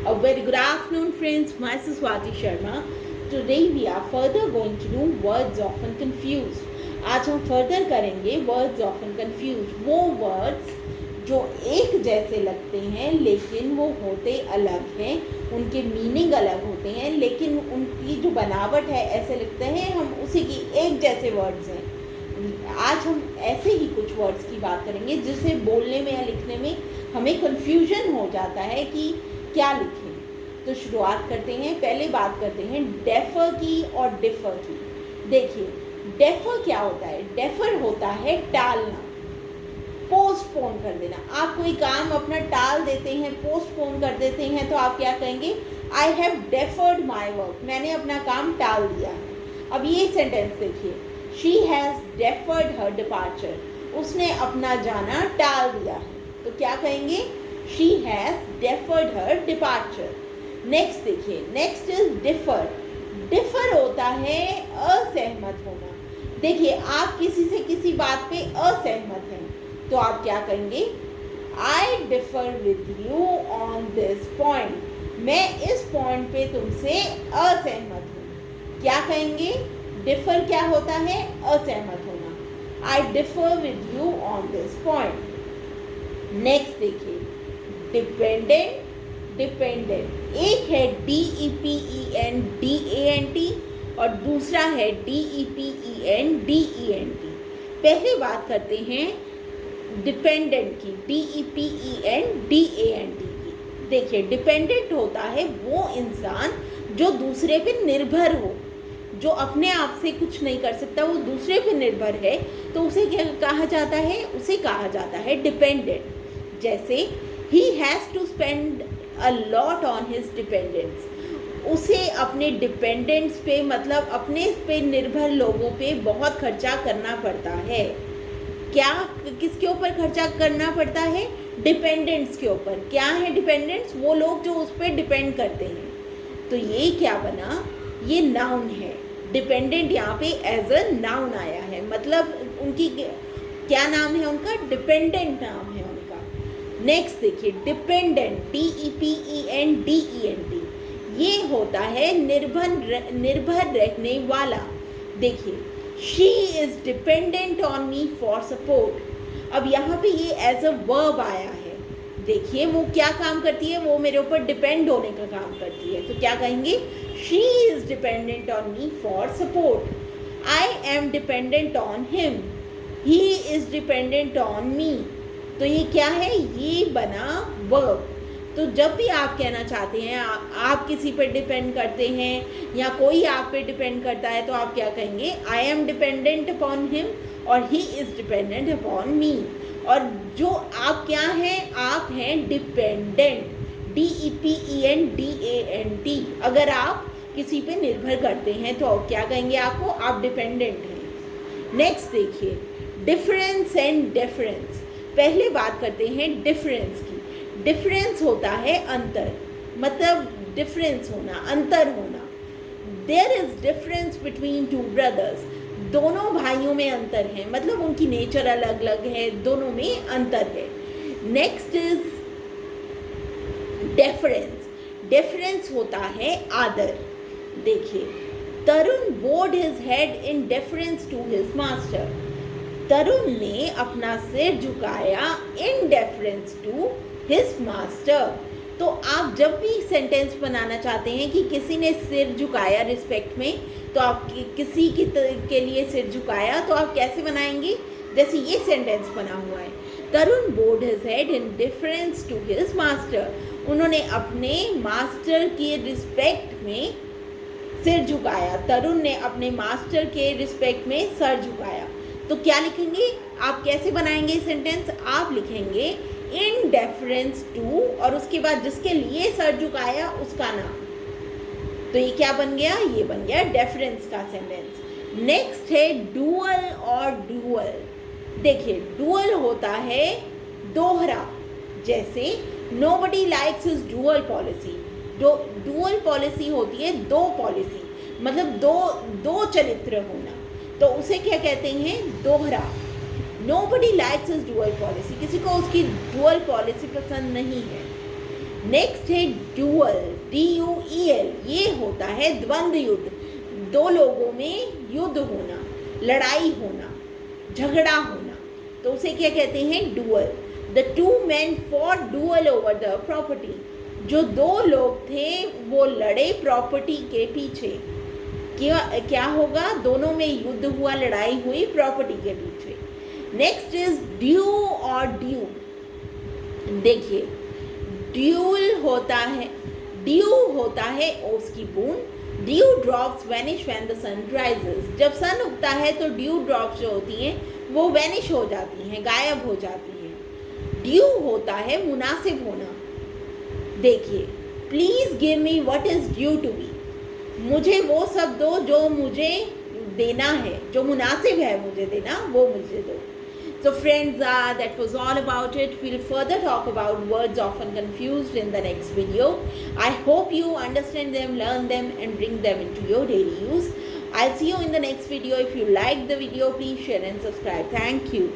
A very good afternoon, friends. Myself Swati Sharma. Today we are further going to do words often confused. आज हम further करेंगे words often confused. वो words जो एक जैसे लगते हैं लेकिन वो होते अलग हैं, उनके मीनिंग अलग होते हैं, लेकिन उनकी जो बनावट है ऐसे लगते हैं हम उसी की एक जैसे वर्ड्स हैं. आज हम ऐसे ही कुछ वर्ड्स की बात करेंगे जिसे बोलने में या लिखने में हमें कन्फ्यूजन हो जाता है कि क्या लिखें. तो शुरुआत करते हैं. पहले बात करते हैं डेफर की और डिफर की. देखिए, डेफर क्या होता है? डेफर होता है टालना, पोस्टपोन कर देना. आप कोई काम अपना टाल देते हैं, पोस्टपोन कर देते हैं, तो आप क्या कहेंगे? I have deferred my work. मैंने अपना काम टाल दिया है. अब ये सेंटेंस देखिए, she has deferred her departure. उसने अपना जाना टाल दिया है. तो क्या कहेंगे? She has deferred her departure. Next देखिए, नेक्स्ट इज डिफर. डिफर होता है असहमत होना. देखिए, आप किसी से किसी बात पे असहमत हैं, तो आप क्या कहेंगे? आई differ with you on this point. मैं इस पॉइंट पे तुमसे असहमत हूँ. क्या कहेंगे? डिफर क्या होता है? असहमत होना. आई differ with you on this point. Next देखिए, डिपेंडेंट. डिपेंडेंट एक है DEPENDANT और दूसरा है DEPENDENT. पहले बात करते हैं डिपेंडेंट की, DEPENDANT की. देखिए, डिपेंडेंट होता है वो इंसान जो दूसरे पे निर्भर हो, जो अपने आप से कुछ नहीं कर सकता, वो दूसरे पे निर्भर है, तो उसे क्या कहा जाता है? उसे कहा जाता है डिपेंडेंट. जैसे ही has to spend a lot on his dependents. उसे अपने डिपेंडेंट्स पे, मतलब अपने पे निर्भर लोगों पे बहुत खर्चा करना पड़ता है. क्या, किसके ऊपर खर्चा करना पड़ता है? डिपेंडेंट्स के ऊपर. क्या है डिपेंडेंट्स? वो लोग जो उस पर डिपेंड करते हैं. तो ये क्या बना? ये नाउन है. डिपेंडेंट यहाँ पे एज अ नाउन आया है. मतलब उनकी क्या नाम है? उनका डिपेंडेंट नाम है उनका. नेक्स्ट देखिए, डिपेंडेंट DEPENDENT. ये होता है निर्भर रहने वाला. देखिए, she is dependent on me for support. अब यहाँ पे ये एज अ वर्ब आया है. देखिए, वो क्या काम करती है? वो मेरे ऊपर डिपेंड होने का काम करती है. तो क्या कहेंगे? She is dependent on me for support. I am dependent on him. He is dependent on me. तो ये क्या है? ये बना वर्ब. तो जब भी आप कहना चाहते हैं आप किसी पर डिपेंड करते हैं या कोई आप पे डिपेंड करता है, तो आप क्या कहेंगे? I am dependent upon him और he is dependent upon me. और जो आप क्या हैं? आप हैं डिपेंडेंट, DEPENDANT. अगर आप किसी पे निर्भर करते हैं तो क्या कहेंगे आपको? आप डिपेंडेंट हैं. नेक्स्ट देखिए, डिफरेंस एंड डिफरेंस. पहले बात करते हैं डिफरेंस की. डिफरेंस होता है अंतर, मतलब डिफरेंस होना, अंतर होना. There is difference between two brothers. दोनों भाइयों में अंतर है, मतलब उनकी नेचर अलग अलग है, दोनों में अंतर है. Next is deference. डेफरेंस होता है आदर. देखिए, Tarun bowed his head in deference to his master. Tarun ने अपना सिर झुकाया in deference to his master. तो आप जब भी सेंटेंस बनाना चाहते हैं कि किसी ने सिर झुकाया रिस्पेक्ट में, तो आप किसी के लिए सिर झुकाया, तो आप कैसे बनाएंगे? जैसे ये सेंटेंस बना हुआ है, Tarun bowed his head in difference to his master. उन्होंने अपने मास्टर के रिस्पेक्ट में सिर झुकाया. तरुण ने अपने मास्टर के रिस्पेक्ट में सर झुकाया. तो क्या लिखेंगे आप? कैसे बनाएंगे सेंटेंस? आप लिखेंगे इन डेफरेंस टू और उसके बाद जिसके लिए सर झुकाया उसका नाम. तो ये क्या बन गया? ये बन गया डेफरेंस का सेंटेंस. नेक्स्ट है डुअल और डुअल. देखिए, डुअल होता है दोहरा. जैसे nobody likes his dual policy. Dual policy होती है दो पॉलिसी, मतलब दो चरित्र होना. तो उसे क्या कहते हैं? दोहरा. Nobody likes his dual policy. किसी को उसकी डुअल पॉलिसी पसंद नहीं है. नेक्स्ट है ड्यूअल, DUEL, ये होता है द्वंद्व युद्ध, दो लोगों में युद्ध होना, लड़ाई होना, झगड़ा होना, तो उसे क्या कहते हैं, dual. The two man for dual over the property, जो दो लोग थे वो लड़े प्रॉपर्टी के पीछे। क्या होगा, दोनों में युद्ध हुआ, लड़ाई हुई प्रॉपर्टी के पीछे। नेक्स्ट इज ड्यू और ड्यू। देखिए, ड्यू होता है ओस की बूंद। Dew drops vanish when the sun rises, जब सन उगता है तो ड्यू ड्रॉप्स जो होती हैं वो वैनिश हो जाती हैं, गायब हो जाती हैं। ड्यू होता है मुनासिब होना। देखिए, please give me what is due to me, मुझे वो सब दो जो मुझे देना है, जो मुनासिब है मुझे देना, वो मुझे दो। So friends, that was all about it. We'll further talk about words often confused in the next video. I hope you understand them, learn them and bring them into your daily use. I'll see you in the next video. If you like the video, please share and subscribe. Thank you.